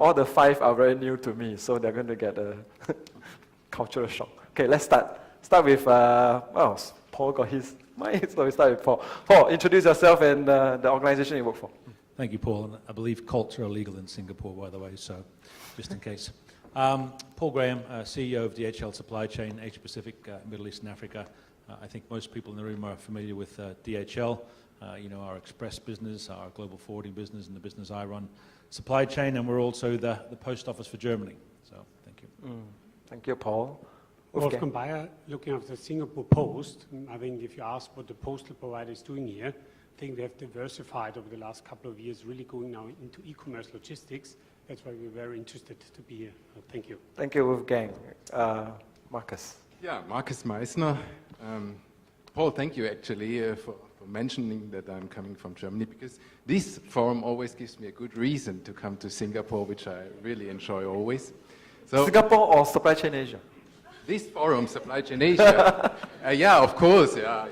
all the 5 are very new to me, so they're going to get a cultural shock. Okay, let's start. Start with, Paul got his mic, so we start with Paul. Paul, introduce yourself and the organization you work for. Thank you, Paul. And I believe cults are illegal in Singapore, by the way, so just in case. Paul Graham, CEO of DHL Supply Chain, Asia Pacific, Middle East and Africa. I think most people in the room are familiar with DHL, our express business, our global forwarding business, and the business I run, supply chain, and we're also the post office for Germany. So, thank you. Thank you, Paul. Wolfgang Bayer, looking after Singapore Post. I think if you ask what the postal provider is doing here, I think they have diversified over the last couple of years, really going now into e-commerce logistics. That's why we're very interested to be here. Thank you. Thank you, Wolfgang. Markus. Yeah, Markus Meissner. Paul, thank you actually for mentioning that I'm coming from Germany, because this forum always gives me a good reason to come to Singapore, which I really enjoy always. So, Singapore or Supply Chain Asia? This forum, Supply Chain Asia. Yeah, of course, yeah,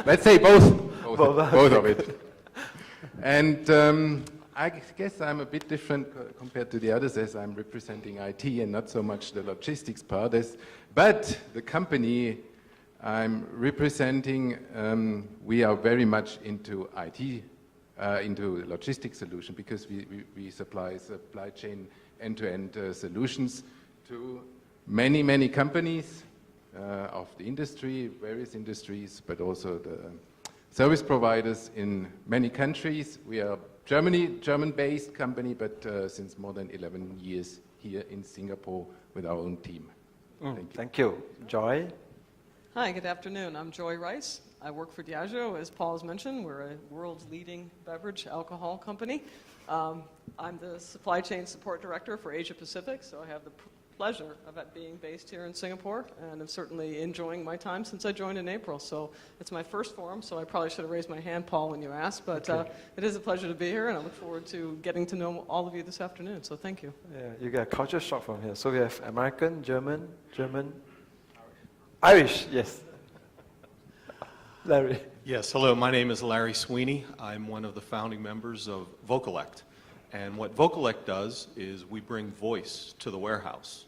Let's say both of it. And I guess I'm a bit different compared to the others, as I'm representing IT and not so much the logistics part. But the company I'm representing, we are very much into IT, into logistics solution, because we supply chain end-to-end solutions to many, many companies of the industry, various industries, but also the service providers in many countries. We are German-based company, but since more than 11 years here in Singapore with our own team. Thank you. Joy? Hi, good afternoon. I'm Joy Rice. I work for Diageo, as Paul has mentioned. We're a world's leading beverage alcohol company. I'm the supply chain support director for Asia Pacific, so I have the pleasure of being based here in Singapore, and I'm certainly enjoying my time since I joined in April. So it's my first forum, so I probably should have raised my hand, Paul, when you asked, but it is a pleasure to be here, and I look forward to getting to know all of you this afternoon, so thank you. Yeah, you get a culture shock from here. So we have American, German, Irish, yes. Larry. Yes, hello, my name is Larry Sweeney. I'm one of the founding members of Vocalect. And what Vocalect does is we bring voice to the warehouse.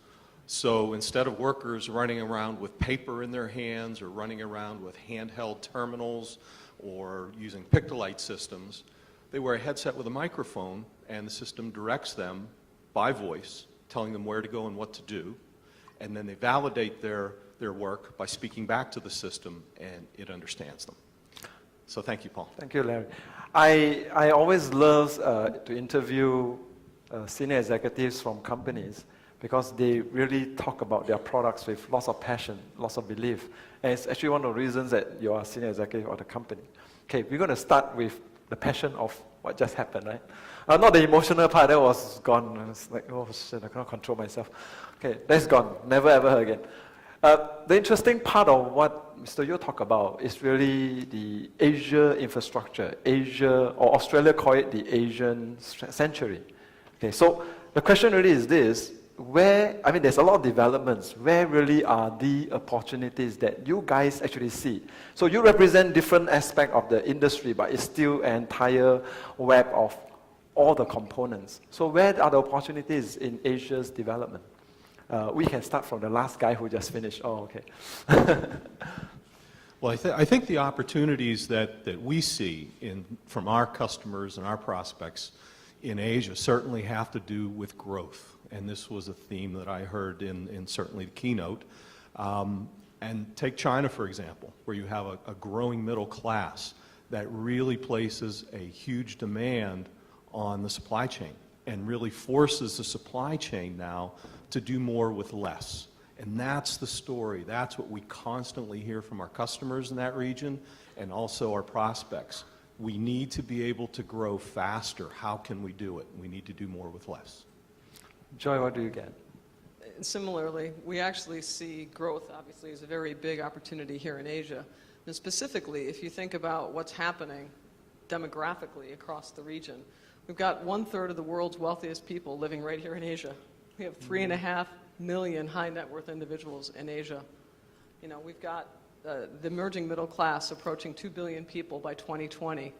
So instead of workers running around with paper in their hands or running around with handheld terminals or using Pictolite systems, they wear a headset with a microphone, and the system directs them by voice, telling them where to go and what to do, and then they validate their work by speaking back to the system, and it understands them. So thank you, Paul. Thank you, Larry. I always love to interview senior executives from companies, because they really talk about their products with lots of passion, lots of belief. And it's actually one of the reasons that you are a senior executive of the company. Okay, we're going to start with the passion of what just happened, right? Not the emotional part, that was gone. It's like, oh shit, I cannot control myself. Okay, that's gone, never ever again. The interesting part of what Mr. Yeo talked about is really the Asia infrastructure. Asia, or Australia call it the Asian century. Okay, so the question really is this: there's a lot of developments. Where really are the opportunities that you guys actually see? So you represent different aspects of the industry, but it's still an entire web of all the components. So where are the opportunities in Asia's development? We can start from the last guy who just finished. Oh, okay. Well, I think the opportunities that we see from our customers and our prospects in Asia certainly have to do with growth. And this was a theme that I heard in certainly the keynote. And take China, for example, where you have a growing middle class that really places a huge demand on the supply chain and really forces the supply chain now to do more with less. And that's the story. That's what we constantly hear from our customers in that region and also our prospects. We need to be able to grow faster. How can we do it? We need to do more with less. Joy, what do you get? Similarly, we actually see growth, obviously, as a very big opportunity here in Asia. And specifically, if you think about what's happening demographically across the region, we've got 1/3 of the world's wealthiest people living right here in Asia. We have 3.5 million high net worth individuals in Asia. We've got the emerging middle class approaching 2 billion people by 2020,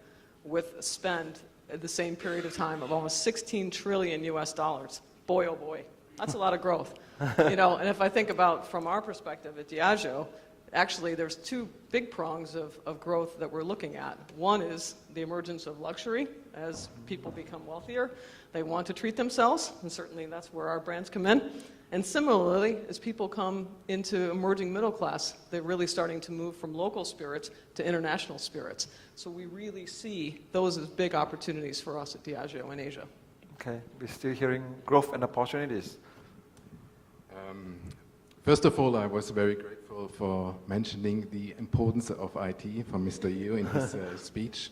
with a spend at the same period of time of almost 16 trillion US dollars. Boy, oh boy, that's a lot of growth. You know, and if I think about from our perspective at Diageo, actually there's two big prongs of growth that we're looking at. One is the emergence of luxury as people become wealthier. They want to treat themselves, and certainly that's where our brands come in. And similarly, as people come into emerging middle class, they're really starting to move from local spirits to international spirits. So we really see those as big opportunities for us at Diageo in Asia. Okay, we're still hearing growth and opportunities. First of all, I was very grateful for mentioning the importance of IT from Mr. Yeo in his speech.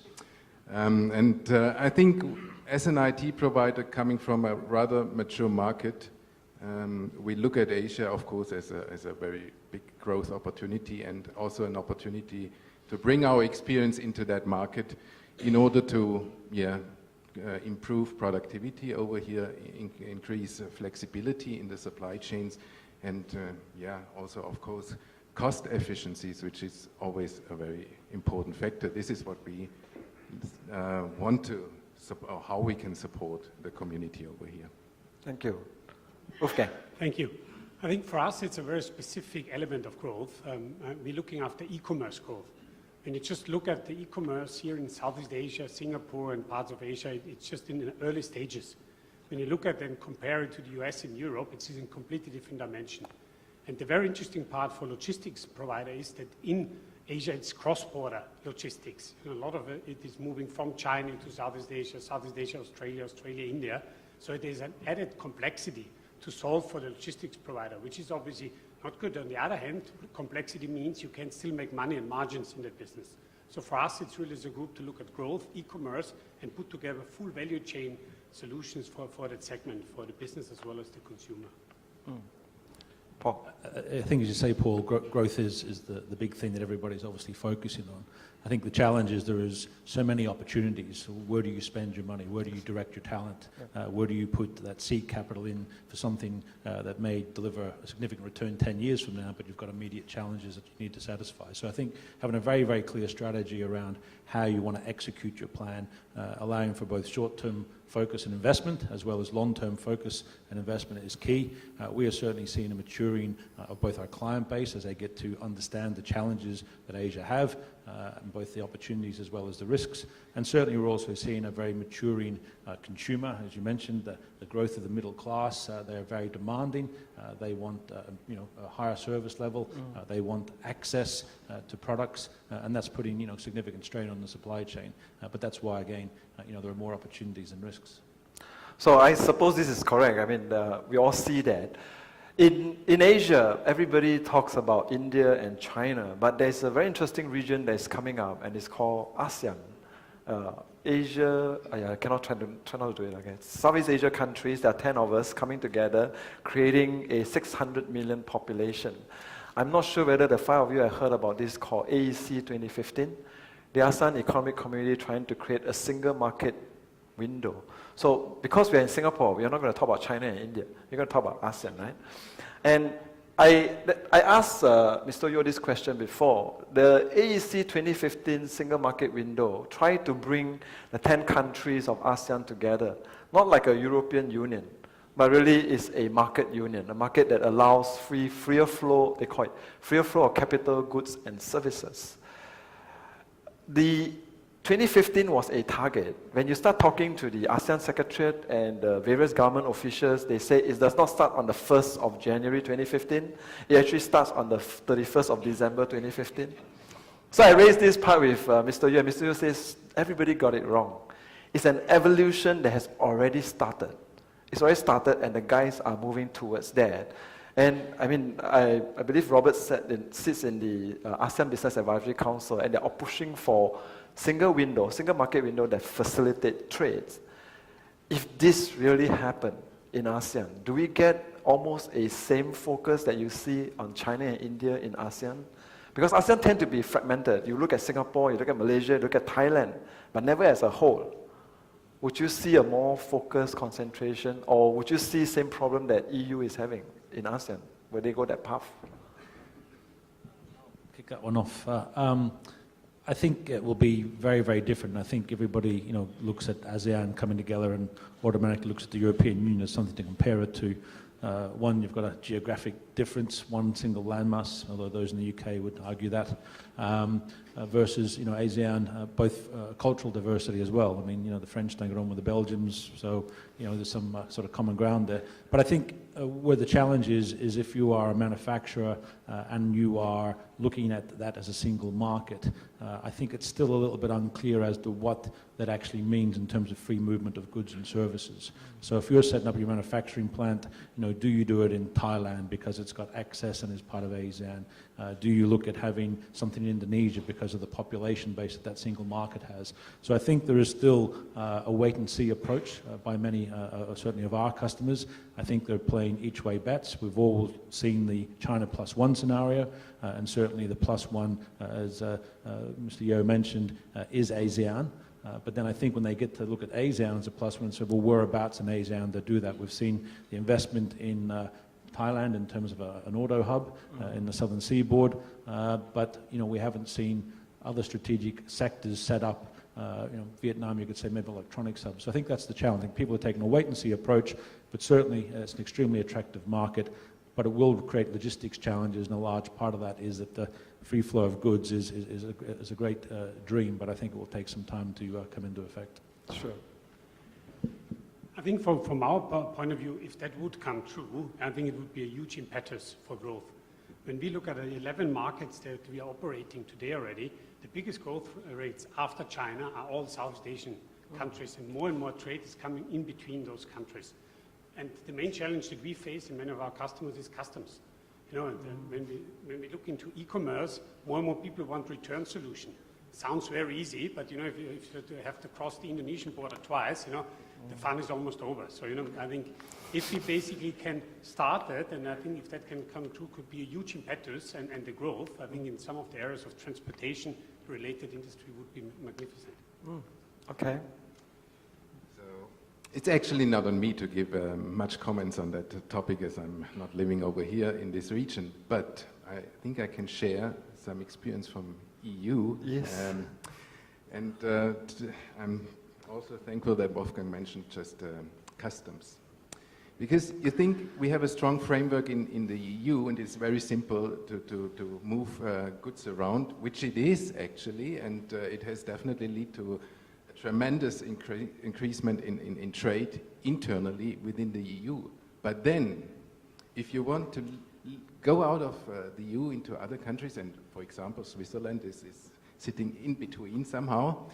I think as an IT provider coming from a rather mature market, we look at Asia, of course, as a very big growth opportunity and also an opportunity to bring our experience into that market in order to improve productivity over here, increase flexibility in the supply chains, and also, of course, cost efficiencies, which is always a very important factor. This is what we want to, or how we can support the community over here. Thank you. Wolfgang. Thank you. I think for us, it's a very specific element of growth. We're looking after e-commerce growth. When you just look at the e-commerce here in Southeast Asia, Singapore, and parts of Asia, it's just in the early stages. When you look at and compare it to the US and Europe, it's in a completely different dimension. And the very interesting part for logistics provider is that in Asia, it's cross-border logistics. A lot of it is moving from China to Southeast Asia, Australia, India. So it is an added complexity to solve for the logistics provider, which is obviously not good. On the other hand, complexity means you can still make money and margins in that business. So for us, it's really as a group to look at growth, e-commerce, and put together full value chain solutions for that segment, for the business as well as the consumer. Paul. I think, as you say, Paul, growth is the big thing that everybody's obviously focusing on. I think the challenge is there is so many opportunities. So where do you spend your money? Where do you direct your talent? Where do you put that seed capital in for something that may deliver a significant return 10 years from now, but you've got immediate challenges that you need to satisfy. So I think having a very, very clear strategy around how you want to execute your plan, allowing for both short-term focus and investment, as well as long-term focus and investment is key. We are certainly seeing a maturing of both our client base as they get to understand the challenges that Asia have, and both the opportunities as well as the risks. And certainly we're also seeing a very maturing consumer. As you mentioned, the growth of the middle class, they're very demanding. They want a higher service level. They want access to products, and that's putting significant strain on the supply chain. But that's why, again, there are more opportunities than risks. So I suppose this is correct. I mean, we all see that. In Asia, everybody talks about India and China, but there's a very interesting region that's coming up, and it's called ASEAN. Asia, I cannot try not to do it again. Southeast Asia countries, there are 10 of us coming together, creating a 600 million population. I'm not sure whether the 5 of you have heard about this called AEC 2015. The ASEAN Economic Community trying to create a single market window. So because we're in Singapore, we're not going to talk about China and India. We're going to talk about ASEAN, right? And I asked Mr. Yeo this question before. The AEC 2015 single market window tried to bring the 10 countries of ASEAN together, not like a European Union, but really is a market union, a market that allows freer flow, they call it freer flow of capital, goods, and services. The 2015 was a target. When you start talking to the ASEAN Secretariat and the various government officials, they say it does not start on the 1st of January 2015. It actually starts on the 31st of December 2015. So I raised this part with Mr. Yeo. Mr. Yeo says, everybody got it wrong. It's an evolution that has already started. It's already started, and the guys are moving towards that. And I mean, I believe Robert sits in the ASEAN Business Advisory Council, and they are pushing for single market window that facilitate trades. If this really happened in ASEAN, do we get almost a same focus that you see on China and India in ASEAN? Because ASEAN tend to be fragmented. You look at Singapore, you look at Malaysia, you look at Thailand, but never as a whole. Would you see a more focused concentration, or would you see same problem that EU is having in ASEAN, where they go that path? Kick that one off. I think it will be very, very different. I think everybody, looks at ASEAN coming together and automatically looks at the European Union as something to compare it to. One, you've got a geographic difference, one single landmass, although those in the UK would argue that, versus, ASEAN, both cultural diversity as well. I mean, the French don't get on with the Belgians, so, there's some sort of common ground there. But I think where the challenge is if you are a manufacturer and you are looking at that as a single market, I think it's still a little bit unclear as to what that actually means in terms of free movement of goods and services. So if you're setting up your manufacturing plant, do you do it in Thailand because it's got access and is part of ASEAN? Do you look at having something in Indonesia because of the population base that that single market has? So I think there is still a wait-and-see approach by many, certainly of our customers. I think they're playing each-way bets. We've all seen the China plus one scenario, and certainly the plus one, as Mr. Yeo mentioned, is ASEAN. But then I think when they get to look at ASEAN as a plus one and say, well, whereabouts in ASEAN to do that? We've seen the investment in Thailand in terms of an auto hub in the southern seaboard, but we haven't seen other strategic sectors set up. Vietnam, you could say maybe electronics hubs. So I think that's the challenge. I think people are taking a wait-and-see approach, but certainly it's an extremely attractive market, but it will create logistics challenges, and a large part of that is that the free flow of goods is a great dream, but I think it will take some time to come into effect. Sure. I think from our point of view, if that would come true, I think it would be a huge impetus for growth. When we look at the 11 markets that we are operating today already, the biggest growth rates after China are all Southeast Asian countries, and more trade is coming in between those countries. And the main challenge that we face in many of our customers is customs. And when we look into e-commerce, more and more people want return solution. Sounds very easy, but if you have to cross the Indonesian border twice, the fun is almost over. So I think if we basically can start that, and I think if that can come true, could be a huge impetus, and the growth, I think in some of the areas of transportation-related industry would be magnificent. Okay. So it's actually not on me to give much comments on that topic, as I'm not living over here in this region, but I think I can share some experience from EU. Yes. I'm also thankful that Wolfgang mentioned just customs. Because you think we have a strong framework in the EU, and it's very simple to move goods around, which it is actually, and it has definitely led to a tremendous increasement in trade internally within the EU. But then, if you want to go out of the EU into other countries, and for example, Switzerland is sitting in between somehow,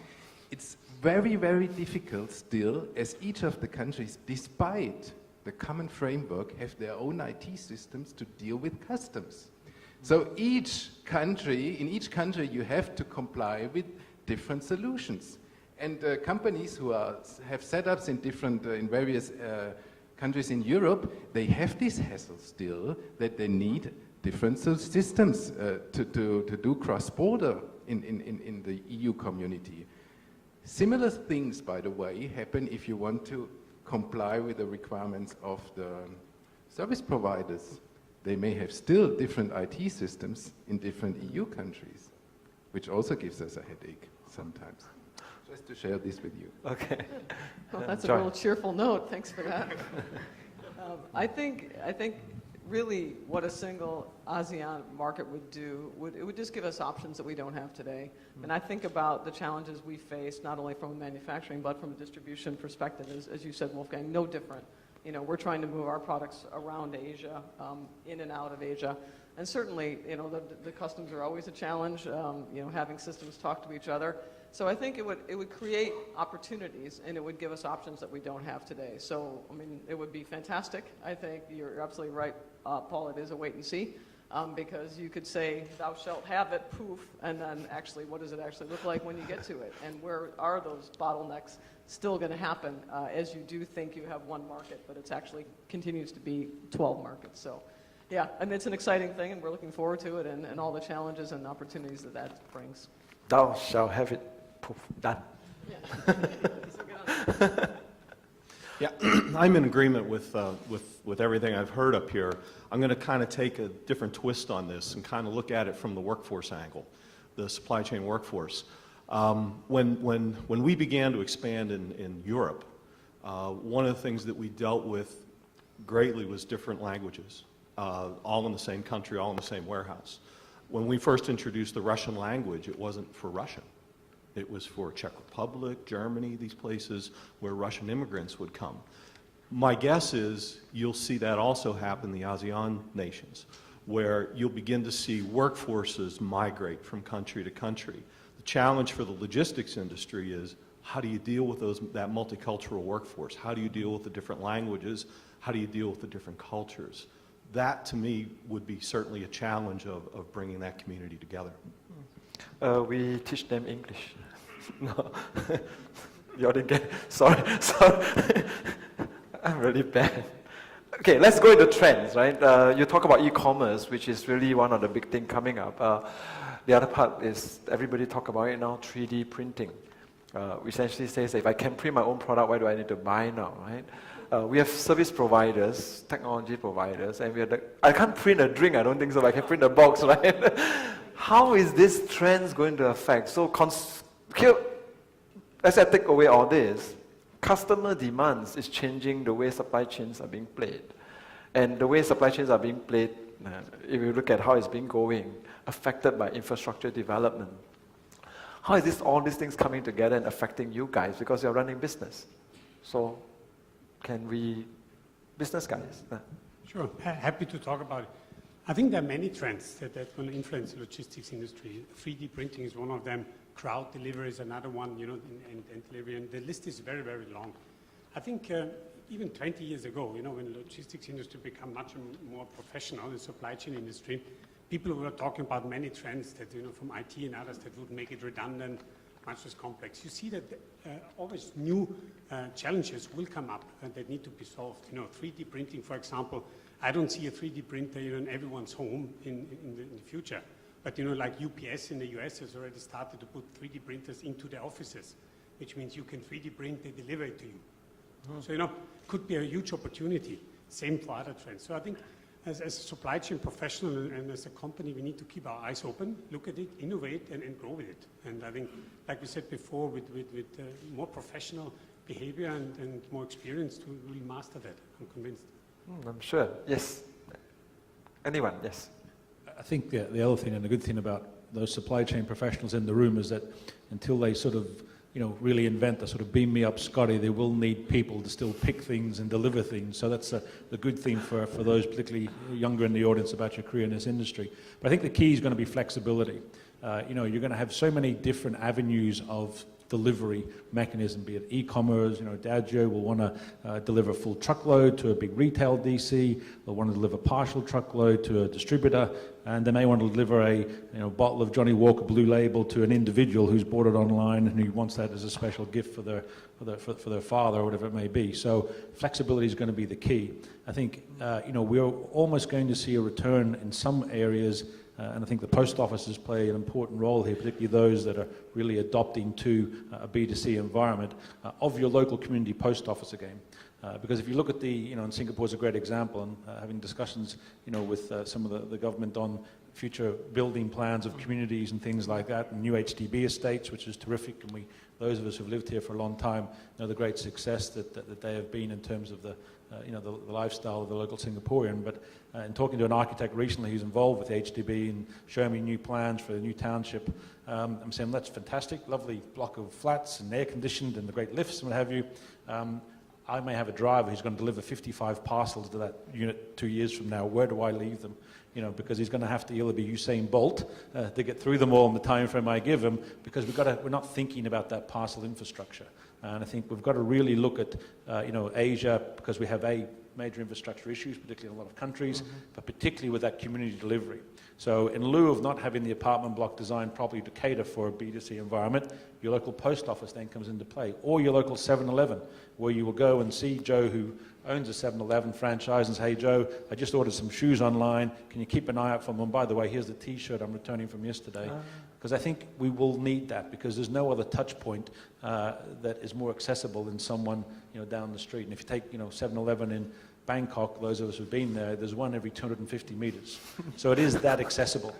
it's very, very difficult still, as each of the countries, despite the common framework, have their own IT systems to deal with customs. So in each country, you have to comply with different solutions. And companies who have setups in various countries in Europe, they have this hassle still that they need different systems to do cross-border in the EU community. Similar things, by the way, happen if you want to comply with the requirements of the service providers. They may have still different IT systems in different EU countries, which also gives us a headache sometimes. Just to share this with you. Okay. Well, that's Joy. a real cheerful note. Thanks for that. I think really what a single ASEAN market would do, it would just give us options that we don't have today. And I think about the challenges we face, not only from a manufacturing, but from a distribution perspective, as you said, Wolfgang, no different. We're trying to move our products around Asia, in and out of Asia. And certainly, the customs are always a challenge, having systems talk to each other. So I think it would create opportunities, and it would give us options that we don't have today. So, it would be fantastic. I think you're absolutely right, Paul, it is a wait and see, because you could say, thou shalt have it, poof, and then actually, what does it actually look like when you get to it? And where are those bottlenecks still going to happen as you do think you have one market, but it actually continues to be 12 markets. So, yeah, and it's an exciting thing, and we're looking forward to it and all the challenges and opportunities that brings. Thou shalt have it. Poof, done. Yeah, I'm in agreement with everything I've heard up here. I'm going to kind of take a different twist on this and kind of look at it from the workforce angle. the supply chain workforce. When we began to expand in Europe, one of the things that we dealt with greatly was different languages, all in the same country, all in the same warehouse. When we first introduced the Russian language, it wasn't for Russian. It was for Czech Republic, Germany, these places where Russian immigrants would come. My guess is you'll see that also happen in the ASEAN nations, where you'll begin to see workforces migrate from country to country. The challenge for the logistics industry is, how do you deal with that multicultural workforce? How do you deal with the different languages? How do you deal with the different cultures? That, to me, would be certainly a challenge of bringing that community together. We teach them English. No, you didn't get. Sorry. I'm really bad. Okay, let's go into trends, right? You talk about e-commerce, which is really one of the big things coming up. The other part is everybody talk about it now, 3D printing. Which essentially says, if I can print my own product, why do I need to buy now, right? We have service providers, technology providers, and I can't print a drink, I don't think so, but I can print a box, right? How is this trend going to affect? So here, let's say I take away all this. Customer demands is changing the way supply chains are being played. And the way supply chains are being played, if you look at how it's been going, affected by infrastructure development. How is all these things coming together and affecting you guys? Because you're running business. So can we, business guys? Sure, happy to talk about it. I think there are many trends that will influence the logistics industry. 3D printing is one of them. Crowd delivery is another one, you know, and delivery. And the list is very, very long. I think even 20 years ago, you know, when the logistics industry became much more professional, the supply chain industry, people were talking about many trends that, you know, from IT and others that would make it redundant, much less complex. You see that always new challenges will come up that need to be solved. You know, 3D printing, for example, I don't see a 3D printer, you know, in everyone's home in the future. But, you know, like UPS in the US has already started to put 3D printers into their offices, which means you can 3D print, they deliver it to you. So, you know, could be a huge opportunity. Same for other trends. So I think as a supply chain professional and as a company, we need to keep our eyes open, look at it, innovate, and grow with it. And I think, like we said before, with more professional behavior and more experience, we'll master that. I'm convinced. I'm sure. Yes. Anyone? Yes. I think the other thing and the good thing about those supply chain professionals in the room is that until they sort of, you know, really invent the sort of beam me up Scotty, they will need people to still pick things and deliver things. So that's the good thing for those particularly younger in the audience about your career in this industry. But I think the key is going to be flexibility. You know, you're going to have so many different avenues of delivery mechanism, be it e-commerce. You know, Diageo will want to deliver a full truckload to a big retail DC. They'll want to deliver partial truckload to a distributor, and they may want to deliver a bottle of Johnny Walker Blue Label to an individual who's bought it online and who wants that as a special gift for their father or whatever it may be. So flexibility is going to be the key. I think we're almost going to see a return in some areas. And I think the post offices play an important role here, particularly those that are really adopting to a B2C environment of your local community post office again. Because if you look at and Singapore is a great example, and having discussions, with some of the government on future building plans of communities and things like that, and new HDB estates, which is terrific, and those of us who've lived here for a long time know the great success that they have been in terms of the lifestyle of the local Singaporean. But in talking to an architect recently who's involved with HDB and showing me new plans for the new township, I'm saying, that's fantastic, lovely block of flats and air conditioned and the great lifts and what have you. I may have a driver who's going to deliver 55 parcels to that unit 2 years from now. Where do I leave them? Because he's going to have to either be Usain Bolt to get through them all in the time frame I give him, because we're not thinking about that parcel infrastructure. And I think we've got to really look at, Asia, because we have major infrastructure issues, particularly in a lot of countries, but particularly with that community delivery. So in lieu of not having the apartment block designed properly to cater for a B2C environment, your local post office then comes into play, or your local 7-Eleven, where you will go and see Joe, who owns a 7-Eleven franchise, and say, hey Joe, I just ordered some shoes online, can you keep an eye out for them? And by the way, here's the t-shirt I'm returning from yesterday. Because I think we will need that, because there's no other touch point that is more accessible than someone down the street. And if you take 7-Eleven in Bangkok, those of us who've been there, there's one every 250 meters. So it is that accessible.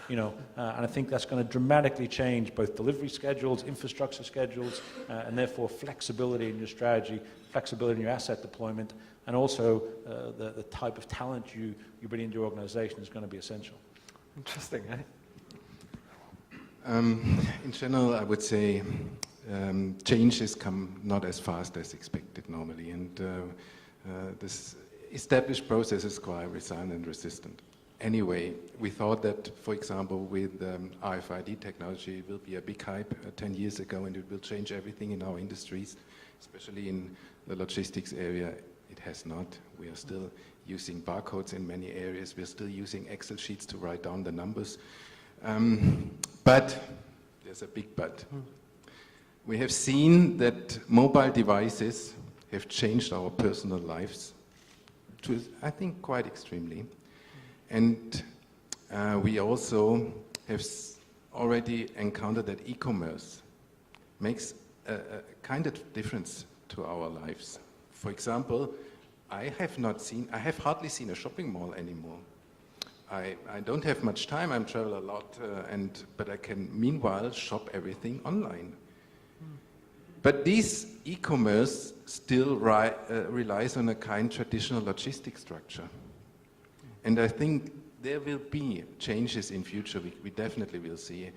And I think that's going to dramatically change both delivery schedules, infrastructure schedules, and therefore flexibility in your strategy, flexibility in your asset deployment, and also the type of talent you bring into your organization is going to be essential. Interesting, eh? In general, I would say changes come not as fast as expected normally, and this established process is quite resilient and resistant. Anyway, we thought that, for example, with RFID technology, it will be a big hype 10 years ago, and it will change everything in our industries, especially in the logistics area. It has not. We are still using barcodes in many areas. We are still using Excel sheets to write down the numbers. But there's a big but. We have seen that mobile devices have changed our personal lives to, I think, quite extremely. And we also have already encountered that e-commerce makes a kind of difference to our lives. For example, I have hardly seen a shopping mall anymore. I don't have much time, I travel a lot, but I can meanwhile shop everything online. But this e-commerce still relies on a kind of traditional logistic structure. And I think there will be changes in future, we definitely will see.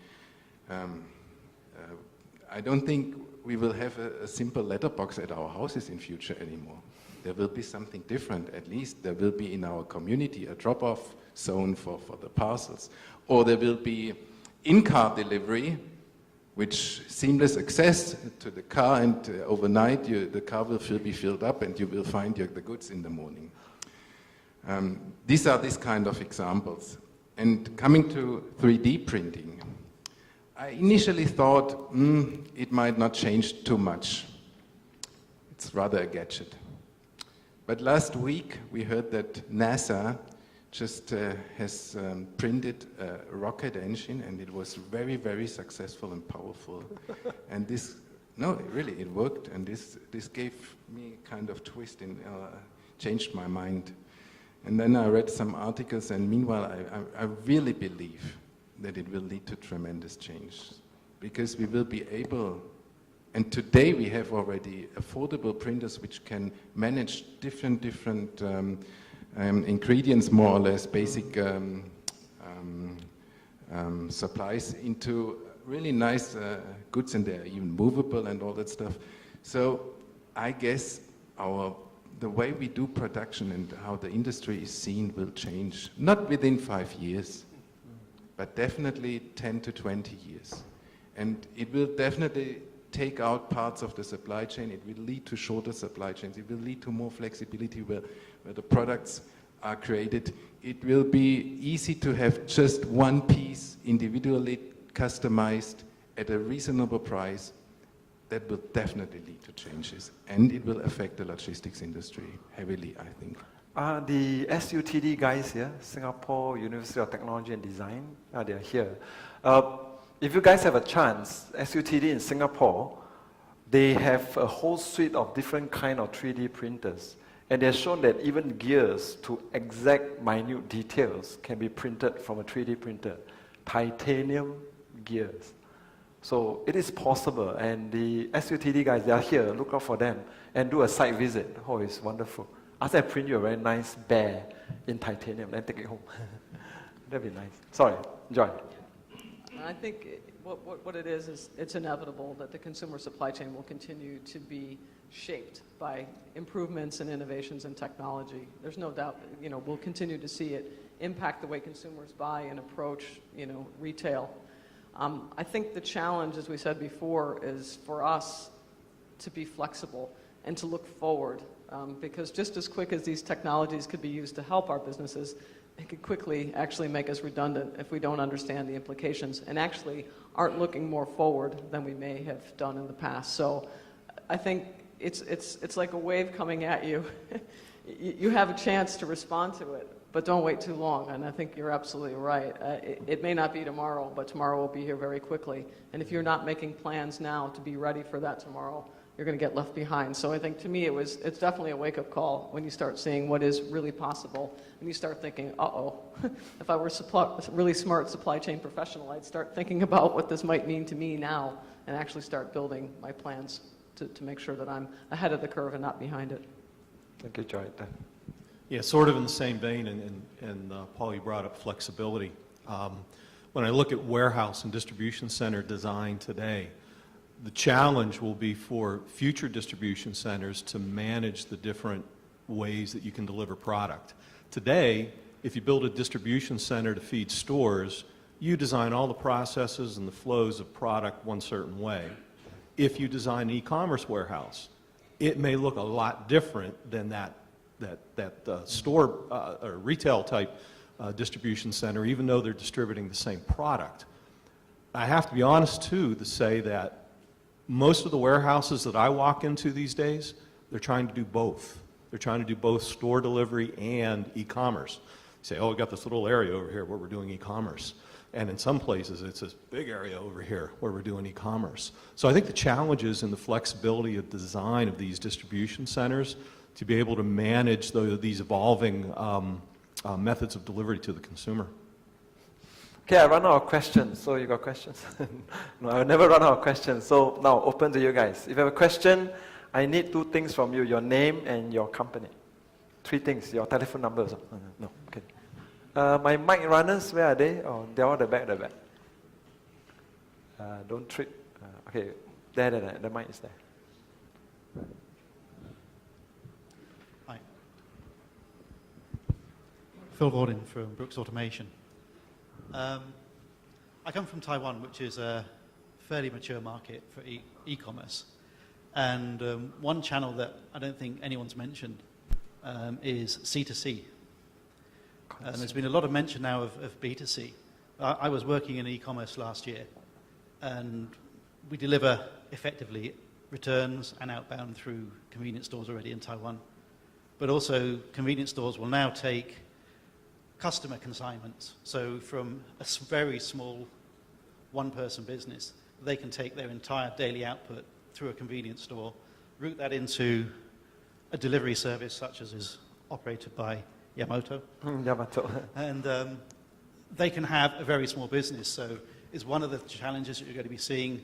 I don't think we will have a simple letterbox at our houses in future anymore. There will be something different, at least there will be in our community a drop-off zone for the parcels. Or there will be in-car delivery, which seamless access to the car, and overnight the car will be filled up and you will find the goods in the morning. These are these kind of examples. And coming to 3D printing, I initially thought it might not change too much. It's rather a gadget. But last week we heard that NASA just has printed a rocket engine, and it was very, very successful and powerful. And really, it worked, and this gave me kind of twist and changed my mind. And then I read some articles, and meanwhile I really believe that it will lead to tremendous change, because we will be able, and today we have already affordable printers which can manage different ingredients, more or less, basic supplies into really nice goods, and they're even movable and all that stuff. So I guess the way we do production and how the industry is seen will change, not within 5 years, but definitely 10 to 20 years. And it will definitely take out parts of the supply chain. It will lead to shorter supply chains. It will lead to more flexibility where the products are created. It will be easy to have just one piece individually customized at a reasonable price. That will definitely lead to changes, and it will affect the logistics industry heavily, I think. The SUTD guys here, Singapore University of Technology and Design, they're here. If you guys have a chance, SUTD in Singapore, they have a whole suite of different kind of 3D printers. And they've shown that even gears to exact minute details can be printed from a 3D printer. Titanium gears. So it is possible, and the SUTD guys, they are here, look out for them, and do a site visit. Oh, it's wonderful. After I print you a very nice bear in titanium, then take it home. That'd be nice. Sorry, Joy. I think what it is it's inevitable that the consumer supply chain will continue to be shaped by improvements and innovations in technology. There's no doubt, we'll continue to see it impact the way consumers buy and approach, retail. I think the challenge, as we said before, is for us to be flexible and to look forward, because just as quick as these technologies could be used to help our businesses, it could quickly actually make us redundant if we don't understand the implications and actually aren't looking more forward than we may have done in the past. So I think it's like a wave coming at you. You have a chance to respond to it, but don't wait too long, and I think you're absolutely right. It may not be tomorrow, but tomorrow will be here very quickly. And if you're not making plans now to be ready for that tomorrow, you're going to get left behind. So I think to me it's definitely a wake-up call when you start seeing what is really possible, and you start thinking, uh-oh, if I were a really smart supply chain professional, I'd start thinking about what this might mean to me now and actually start building my plans to make sure that I'm ahead of the curve and not behind it. Thank you, Joy. Yeah, sort of in the same vein, and Paul, you brought up flexibility. When I look at warehouse and distribution center design today, the challenge will be for future distribution centers to manage the different ways that you can deliver product. Today, if you build a distribution center to feed stores, you design all the processes and the flows of product one certain way. If you design an e-commerce warehouse, it may look a lot different than that store or retail type distribution center, even though they're distributing the same product. I have to be honest too to say that most of the warehouses that I walk into these days, they're trying to do both. They're trying to do both store delivery and e-commerce. You say, oh, we got this little area over here where we're doing e-commerce. And in some places, it's this big area over here where we're doing e-commerce. So I think the challenge is in the flexibility of design of these distribution centers to be able to manage these evolving methods of delivery to the consumer. Okay, I run out of questions. So you got questions? No, I'll never run out of questions. So now, open to you guys. If you have a question, I need 2 things from you, your name and your company. 3 things, your telephone numbers. No, okay. My mic runners, where are they? Oh, they're all the back. Don't trip. Okay, there, the mic is there. Hi. Phil Gordon from Brooks Automation. I come from Taiwan, which is a fairly mature market for e-commerce. And one channel that I don't think anyone's mentioned is C2C. There's been a lot of mention now of B2C. I was working in e-commerce last year, and we deliver effectively returns and outbound through convenience stores already in Taiwan. But also, convenience stores will now take customer consignments. So from a very small one-person business, they can take their entire daily output through a convenience store, route that into a delivery service such as is operated by Yamato. Yamato. And they can have a very small business. So is one of the challenges that you're going to be seeing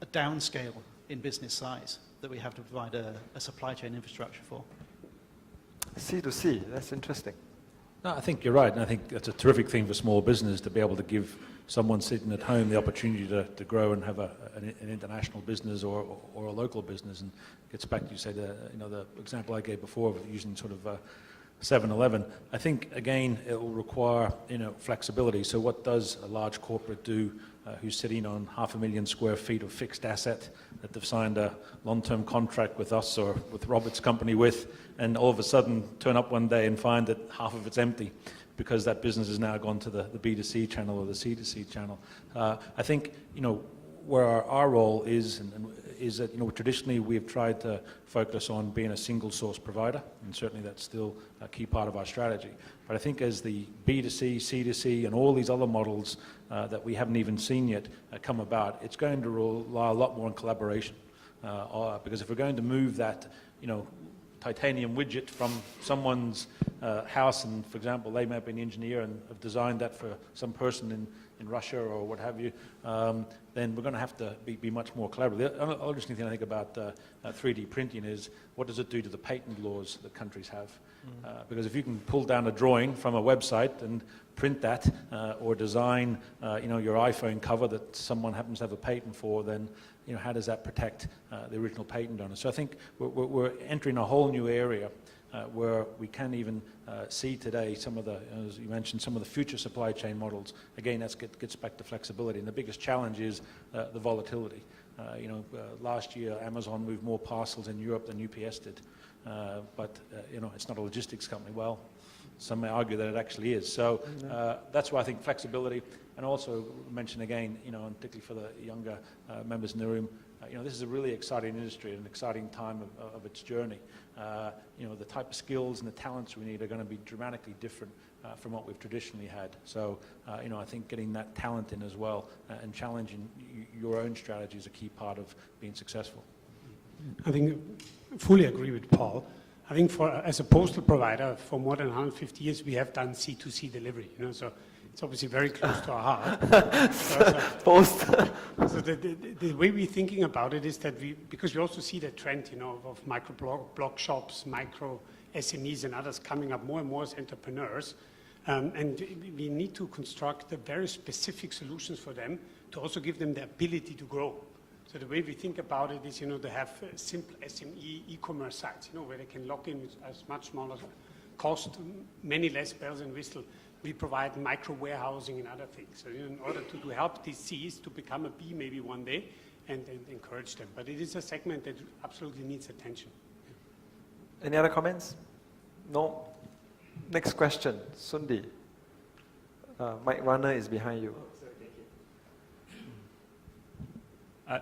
a downscale in business size that we have to provide a supply chain infrastructure for. C2C, that's interesting. No, I think you're right, and I think that's a terrific thing for small business to be able to give someone sitting at home the opportunity to grow and have an international business or a local business. And it gets back to you say the example I gave before of using sort of 7-Eleven. I think again it will require flexibility. So what does a large corporate do who's sitting on 500,000 square feet of fixed asset that they've signed a long-term contract with us or with Robert's company with, and all of a sudden turn up one day and find that half of it's empty because that business has now gone to the B2C channel or the C2C channel. I think where our role is is that traditionally we've tried to focus on being a single source provider, and certainly that's still a key part of our strategy. But I think as the B2C, C2C, and all these other models that we haven't even seen yet come about, it's going to rely a lot more on collaboration. Because if we're going to move that, titanium widget from someone's house, and for example, they may have been an engineer and have designed that for some person in Russia or what have you, then we're going to have to be much more collaborative. The other interesting thing I think about 3D printing is what does it do to the patent laws that countries have? Because if you can pull down a drawing from a website and print that or design your iPhone cover that someone happens to have a patent for, then how does that protect the original patent owner? So I think we're entering a whole new area where we can even see today some of the, as you mentioned, some of the future supply chain models. Again, that gets back to flexibility, and the biggest challenge is the volatility. Last year Amazon moved more parcels in Europe than UPS did, but it's not a logistics company. Well, some may argue that it actually is. So that's why I think flexibility, and also mention again, and particularly for the younger members in the room, this is a really exciting industry and an exciting time of its journey. The type of skills and the talents we need are going to be dramatically different from what we've traditionally had. So, I think getting that talent in as well and challenging your own strategy is a key part of being successful. I think I fully agree with Paul. I think as a postal provider for more than 150 years, we have done C2C delivery, so it's obviously very close to our heart. Post. So the way we're thinking about it is that because we also see the trend, of micro block shops, micro SMEs and others coming up more and more as entrepreneurs. And we need to construct the very specific solutions for them to also give them the ability to grow. So the way we think about it is, they have simple SME e-commerce sites, where they can log in with as much smaller cost, many less bells and whistles. We provide micro warehousing and other things. So in order to help these Cs to become a B maybe one day and encourage them. But it is a segment that absolutely needs attention. Any other comments? No? Next question, Sundi. Mike Runner is behind you.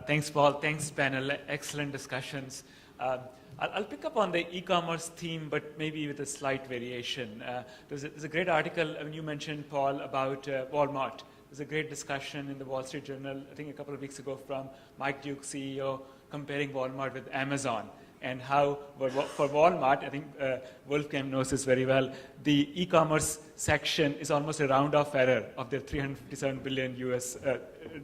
Thanks, Paul. Thanks, panel. Excellent discussions. I'll pick up on the e-commerce theme, but maybe with a slight variation. There's a great article, you mentioned, Paul, about Walmart. There's a great discussion in the Wall Street Journal, I think a couple of weeks ago, from Mike Duke, CEO, comparing Walmart with Amazon. And how, for Walmart, I think Wolfgang knows this very well, the e-commerce section is almost a round-off error of their $357 billion US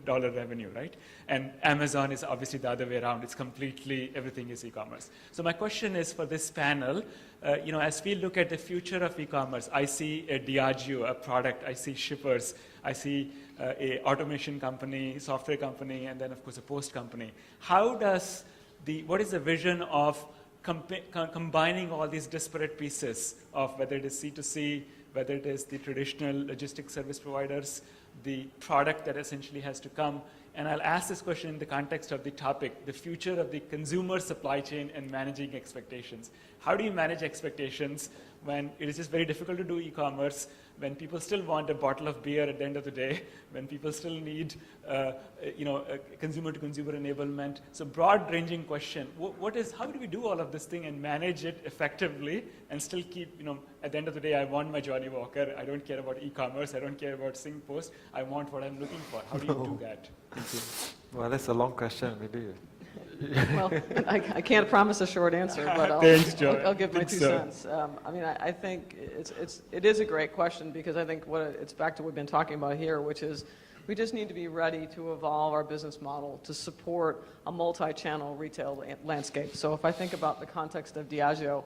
dollar revenue, right? And Amazon is obviously the other way around. It's completely, everything is e-commerce. So my question is for this panel, as we look at the future of e-commerce, I see a Diageo, a product, I see shippers, I see a automation company, software company, and then of course a post company. What is the vision of combining all these disparate pieces of whether it is C2C, whether it is the traditional logistics service providers, the product that essentially has to come? And I'll ask this question in the context of the topic, the future of the consumer supply chain and managing expectations. How do you manage expectations when it is just very difficult to do e-commerce, when people still want a bottle of beer at the end of the day, when people still need, consumer-to-consumer enablement? So broad-ranging question. How do we do all of this thing and manage it effectively and still keep, at the end of the day, I want my Johnny Walker. I don't care about e-commerce. I don't care about SingPost. I want what I'm looking for. How do you do that? Thank you. Well, that's a long question. Maybe. Well, I can't promise a short answer, but I'll give my 2 cents. I think it is a great question because I think it's back to what we've been talking about here, which is we just need to be ready to evolve our business model to support a multi-channel retail landscape. So if I think about the context of Diageo,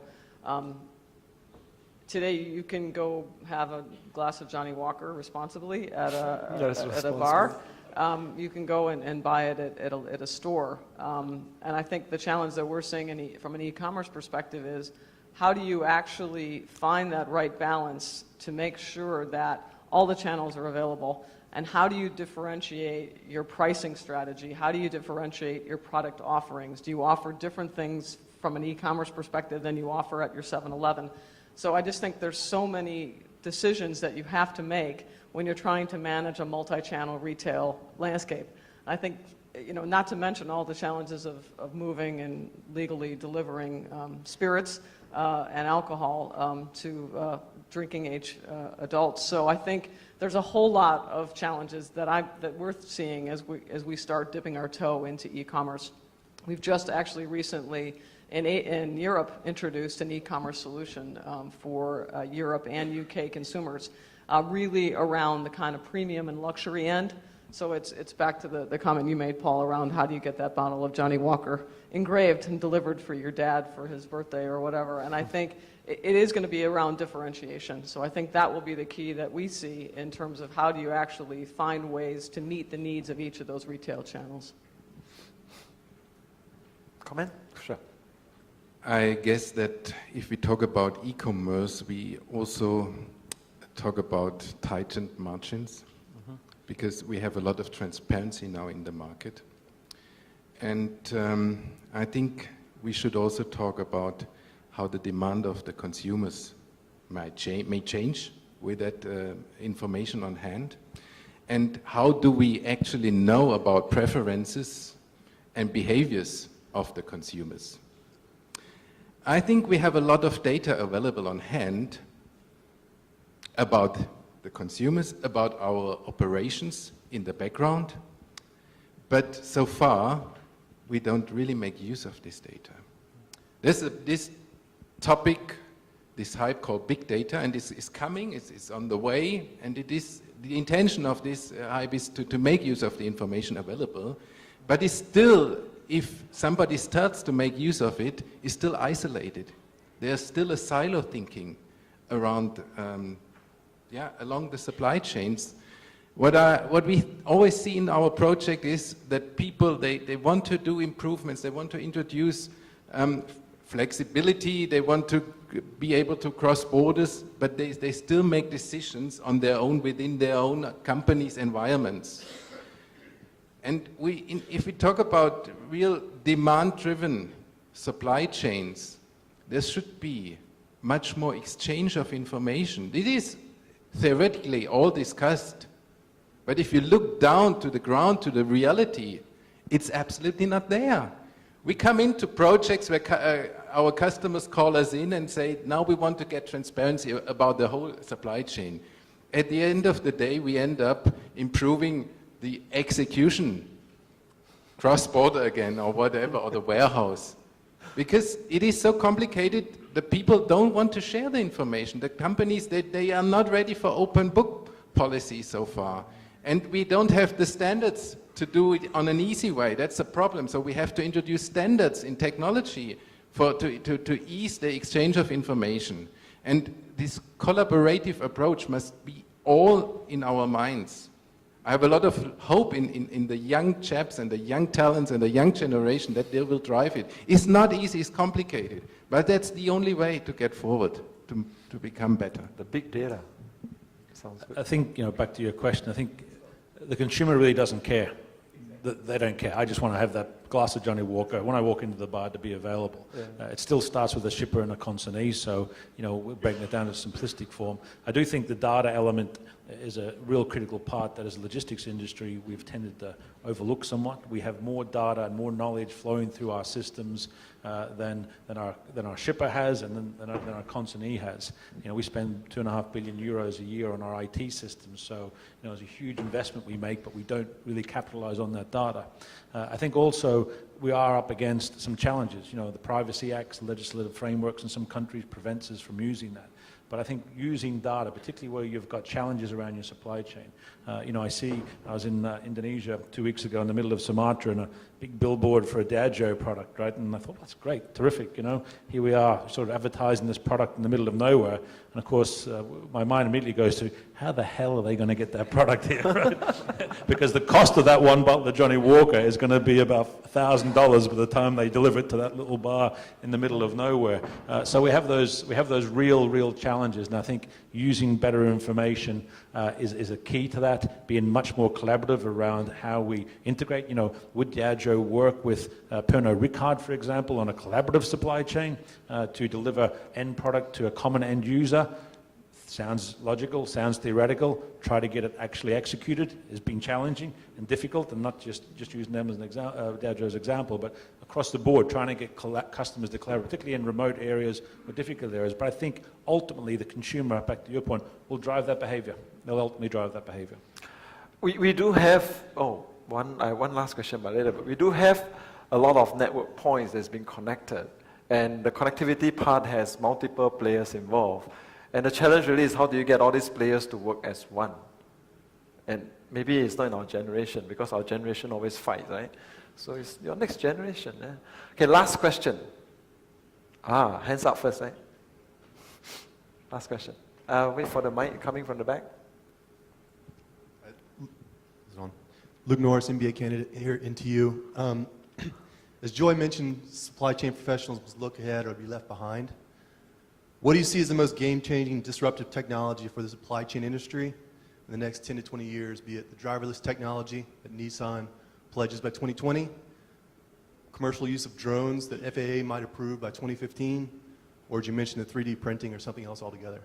today you can go have a glass of Johnny Walker responsibly at a bar. You can go and buy it at a store. And I think the challenge that we're seeing from an e-commerce perspective is how do you actually find that right balance to make sure that all the channels are available? And how do you differentiate your pricing strategy? How do you differentiate your product offerings? Do you offer different things from an e-commerce perspective than you offer at your 7-Eleven? So I just think there's so many decisions that you have to make when you're trying to manage a multi-channel retail landscape. I think, not to mention all the challenges of moving and legally delivering spirits and alcohol to drinking age adults. So I think there's a whole lot of challenges that we're seeing as we start dipping our toe into e-commerce. We've just actually recently in Europe introduced an e-commerce solution for Europe and UK consumers. Really around the kind of premium and luxury end. So it's back to the comment you made, Paul, around how do you get that bottle of Johnny Walker engraved and delivered for your dad for his birthday or whatever. And I think it is going to be around differentiation. So I think that will be the key that we see in terms of how do you actually find ways to meet the needs of each of those retail channels. Comment? Sure. I guess that if we talk about e-commerce, we also talk about tightened margins because we have a lot of transparency now in the market. And I think we should also talk about how the demand of the consumers may change with that information on hand. And how do we actually know about preferences and behaviors of the consumers? I think we have a lot of data available on hand about the consumers, about our operations in the background, but so far we don't really make use of this data. This topic, this hype called big data, and this is coming, it's on the way, and it is the intention of this hype is to make use of the information available, but it's still, if somebody starts to make use of it, is still isolated. There's still a silo thinking around, along the supply chains. What we always see in our project is that people, they want to do improvements, they want to introduce flexibility, they want to be able to cross borders, but they still make decisions on their own, within their own companies' environments. And if we talk about real demand-driven supply chains, there should be much more exchange of information. It is theoretically all discussed, but if you look down to the ground, to the reality, it's absolutely not there. We come into projects where our customers call us in and say, now we want to get transparency about the whole supply chain. At the end of the day, we end up improving the execution, cross-border again, or whatever, or the warehouse. Because it is so complicated, the people don't want to share the information. The companies, they are not ready for open book policy so far. And we don't have the standards to do it on an easy way. That's a problem. So we have to introduce standards in technology to ease the exchange of information. And this collaborative approach must be all in our minds. I have a lot of hope in the young chaps and the young talents and the young generation that they will drive it. It's not easy, it's complicated, but that's the only way to get forward, to become better. The big data. Sounds good. I think, back to your question, I think the consumer really doesn't care. They don't care. I just want to have that glass of Johnny Walker when I walk into the bar to be available. Yeah. It still starts with a shipper and a consignee, so we're breaking it down to simplistic form. I do think the data element is a real critical part that as a logistics industry we've tended to overlook somewhat. We have more data and more knowledge flowing through our systems than our shipper has and than our consignee has. We spend €2.5 billion a year on our IT systems, so it's a huge investment we make, but we don't really capitalize on that data. I think also we are up against some challenges. The Privacy Acts, legislative frameworks in some countries prevents us from using that. But I think using data, particularly where you've got challenges around your supply chain. I was in Indonesia 2 weeks ago in the middle of Sumatra and a big billboard for a Diageo product, right? And I thought, that's great, terrific, Here we are sort of advertising this product in the middle of nowhere. And of course, my mind immediately goes to, how the hell are they going to get that product here, right? Because the cost of that one bottle of Johnny Walker is going to be about $1,000 by the time they deliver it to that little bar in the middle of nowhere. So we have those real challenges. And I think using better information is a key to that, being much more collaborative around how we integrate. Would Diageo work with Pernod Ricard, for example, on a collaborative supply chain to deliver end product to a common end user? Sounds logical, sounds theoretical. Try to get it actually executed has been challenging and difficult, and not just using them as an Diageo's example, but across the board, trying to get customers to collaborate, particularly in remote areas or difficult areas. But I think ultimately the consumer, back to your point, will drive that behavior. They'll ultimately drive that behavior. We do have, one last question, but later, but we do have a lot of network points that's been connected, and the connectivity part has multiple players involved. And the challenge really is how do you get all these players to work as one? And maybe it's not in our generation, because our generation always fights, right? So it's your next generation. Eh? Okay, last question. Hands up first, right? Last question. Wait for the mic coming from the back. Luke Norris, MBA candidate, here into you. As Joy mentioned, supply chain professionals must look ahead or be left behind. What do you see as the most game-changing, disruptive technology for the supply chain industry in the next 10 to 20 years, be it the driverless technology that Nissan pledges by 2020, commercial use of drones that FAA might approve by 2015, or did you mention the 3D printing or something else altogether?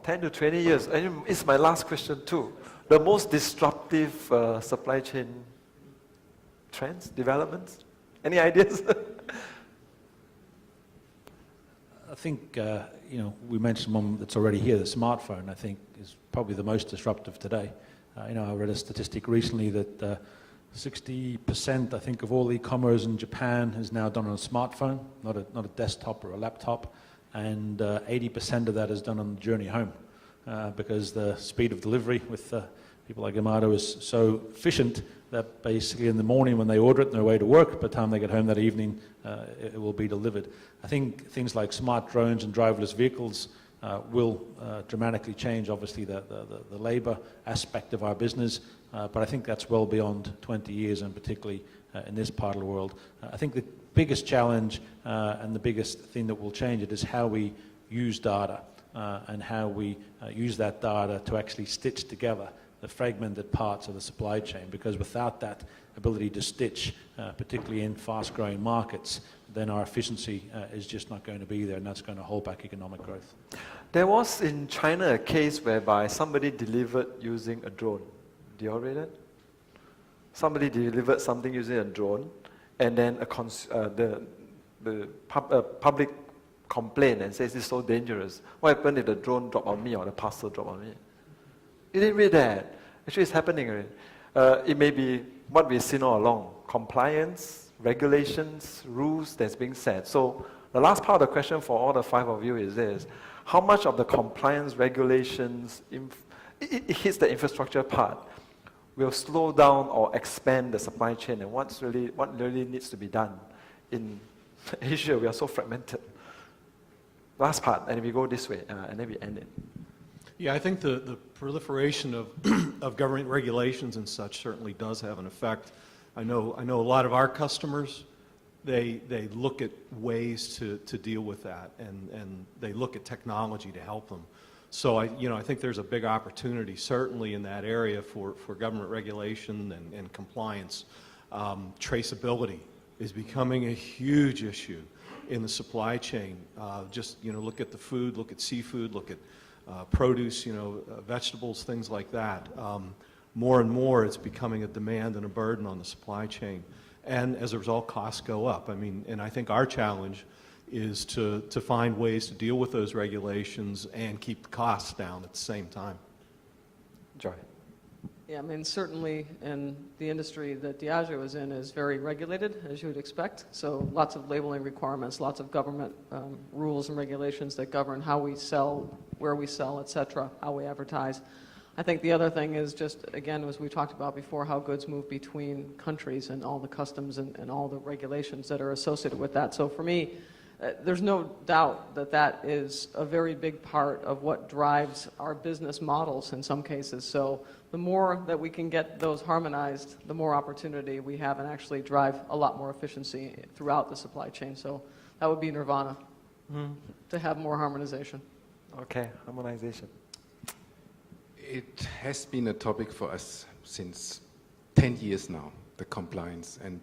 10 to 20 years. And it's my last question too. The most disruptive supply chain trends, developments? Any ideas? I think, we mentioned one that's already here, the smartphone, I think, is probably the most disruptive today. I read a statistic recently that 60%, I think, of all e-commerce in Japan is now done on a smartphone, not a desktop or a laptop, and 80% of that is done on the journey home, because the speed of delivery with people like Yamato is so efficient that basically in the morning when they order it on their way to work, by the time they get home that evening, it will be delivered. I think things like smart drones and driverless vehicles will dramatically change, obviously, the labor aspect of our business, but I think that's well beyond 20 years, and particularly in this part of the world. I think the biggest challenge and the biggest thing that will change it is how we use data and how we use that data to actually stitch together the fragmented parts of the supply chain, because without that ability to stitch, particularly in fast-growing markets, then our efficiency is just not going to be there, and that's going to hold back economic growth. There was in China a case whereby somebody delivered using a drone. Do you all read it? Somebody delivered something using a drone, and then the public complained and says it's so dangerous. What happened if the drone dropped on me or the parcel dropped on me? You didn't read that. Actually, it's happening already. It may be what we've seen all along: compliance, regulations, rules that's being set. So the last part of the question for all the 5 of you is this: how much of the compliance regulations, it hits the infrastructure part, will slow down or expand the supply chain, and what really needs to be done? In Asia, we are so fragmented. Last part, and we go this way, and then we end it. Yeah, I think the proliferation of government regulations and such certainly does have an effect. I know a lot of our customers, they look at ways to deal with that, and they look at technology to help them. So I think there's a big opportunity certainly in that area for government regulation and compliance. Traceability is becoming a huge issue in the supply chain. Just look at the food, look at seafood, look at produce, vegetables, things like that. More and more it's becoming a demand and a burden on the supply chain. And as a result, costs go up. And I think our challenge is to find ways to deal with those regulations and keep the costs down at the same time. Joy. Yeah, certainly in the industry that Diageo is in is very regulated, as you would expect. So lots of labeling requirements, lots of government rules and regulations that govern how we sell, where we sell, et cetera, how we advertise. I think the other thing is just, again, as we talked about before, how goods move between countries and all the customs and all the regulations that are associated with that. So for me, there's no doubt that that is a very big part of what drives our business models in some cases. So the more that we can get those harmonized, the more opportunity we have and actually drive a lot more efficiency throughout the supply chain. So that would be nirvana, to have more harmonization. Okay, harmonization. It has been a topic for us since 10 years now, the compliance, and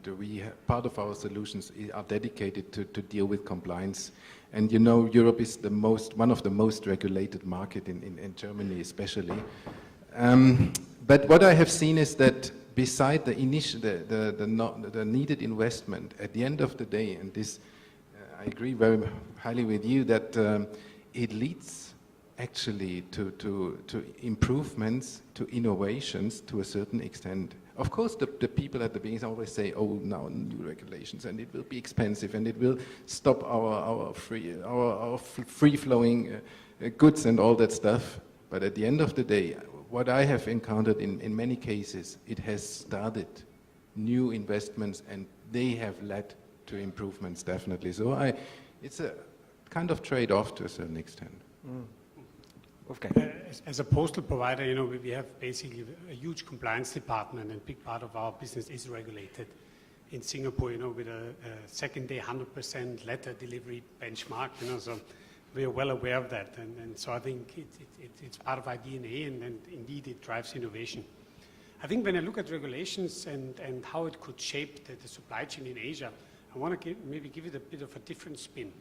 part of our solutions are dedicated to deal with compliance. And Europe is one of the most regulated market in Germany especially. But what I have seen is that beside the needed investment, at the end of the day, and this I agree very highly with you, that it leads actually to improvements, to innovations to a certain extent. Of course, the people at the beginning always say, "Oh, now new regulations, and it will be expensive, and it will stop our free-flowing goods and all that stuff." But at the end of the day, what I have encountered in many cases, it has started new investments, and they have led to improvements, definitely. So it's a kind of trade-off to a certain extent. Okay. As a postal provider, we have basically a huge compliance department, and a big part of our business is regulated. In Singapore, with a second-day 100% letter delivery benchmark, so we are well aware of that. And so I think it's part of our DNA, and indeed it drives innovation. I think when I look at regulations and how it could shape the supply chain in Asia, I want to maybe give it a bit of a different spin.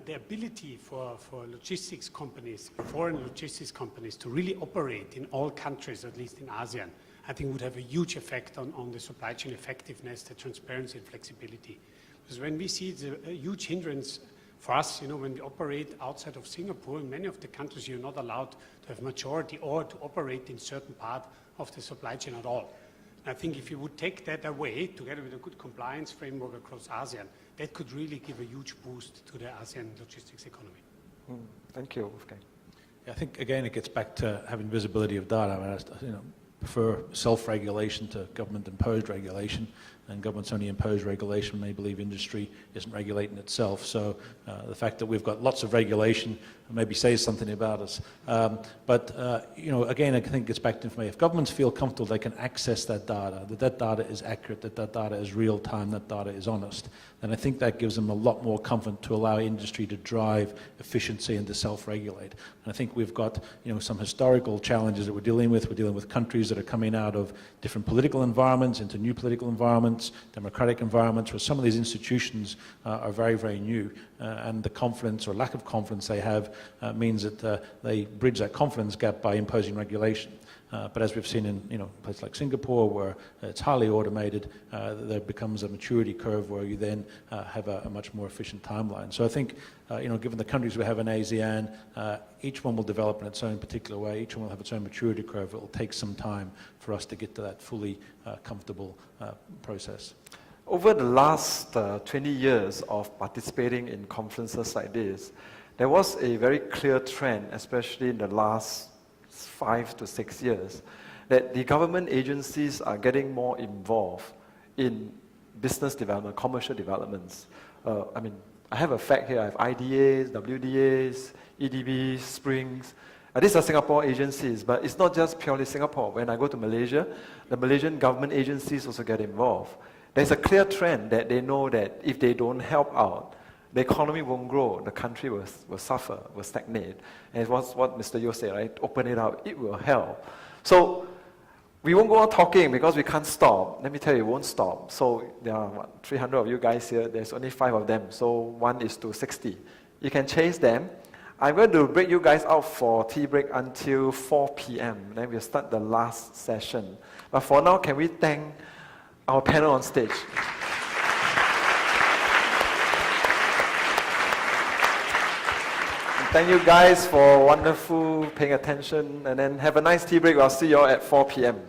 The ability for logistics companies, foreign logistics companies, to really operate in all countries, at least in ASEAN, I think would have a huge effect on the supply chain effectiveness, the transparency and flexibility. Because when we see it's a huge hindrance for us, when we operate outside of Singapore, in many of the countries you're not allowed to have majority or to operate in certain part of the supply chain at all. I think if you would take that away, together with a good compliance framework across ASEAN, that could really give a huge boost to the ASEAN logistics economy. Thank you, Wolfgang. I think, again, it gets back to having visibility of data. I mean, prefer self-regulation to government-imposed regulation, and governments only impose regulation when they believe industry isn't regulating itself. So the fact that we've got lots of regulation maybe says something about us. Again, I think it gets back to information. If governments feel comfortable they can access that data is accurate, that data is real-time, that data is honest, then I think that gives them a lot more comfort to allow industry to drive efficiency and to self-regulate. And I think we've got some historical challenges that we're dealing with. We're dealing with countries that are coming out of different political environments into new political environments, democratic environments, where some of these institutions are very, very new. And the confidence or lack of confidence they have means that they bridge that confidence gap by imposing regulation. But as we've seen in places like Singapore, where it's highly automated, there becomes a maturity curve where you then have a much more efficient timeline. So I think, given the countries we have in ASEAN, each one will develop in its own particular way. Each one will have its own maturity curve. It will take some time for us to get to that fully comfortable process. Over the last 20 years of participating in conferences like this, there was a very clear trend, especially in the last 5 to 6 years, that the government agencies are getting more involved in business development, commercial developments. I have a fact here. I have IDAs, WDAs, EDBs, Springs. These are Singapore agencies, but it's not just purely Singapore. When I go to Malaysia, the Malaysian government agencies also get involved. There's a clear trend that they know that if they don't help out, the economy won't grow, the country will suffer, will stagnate. And it was what Mr. Yeo said, right? Open it up, it will help. So we won't go on talking because we can't stop. Let me tell you, it won't stop. So there are 300 of you guys here, there's only 5 of them, so 1 is to 60. You can chase them. I'm going to break you guys out for tea break until 4 p.m. Then we'll start the last session. But for now, can we thank our panel on stage? Thank you guys for wonderful paying attention, and then have a nice tea break. I'll see you all at 4 p.m.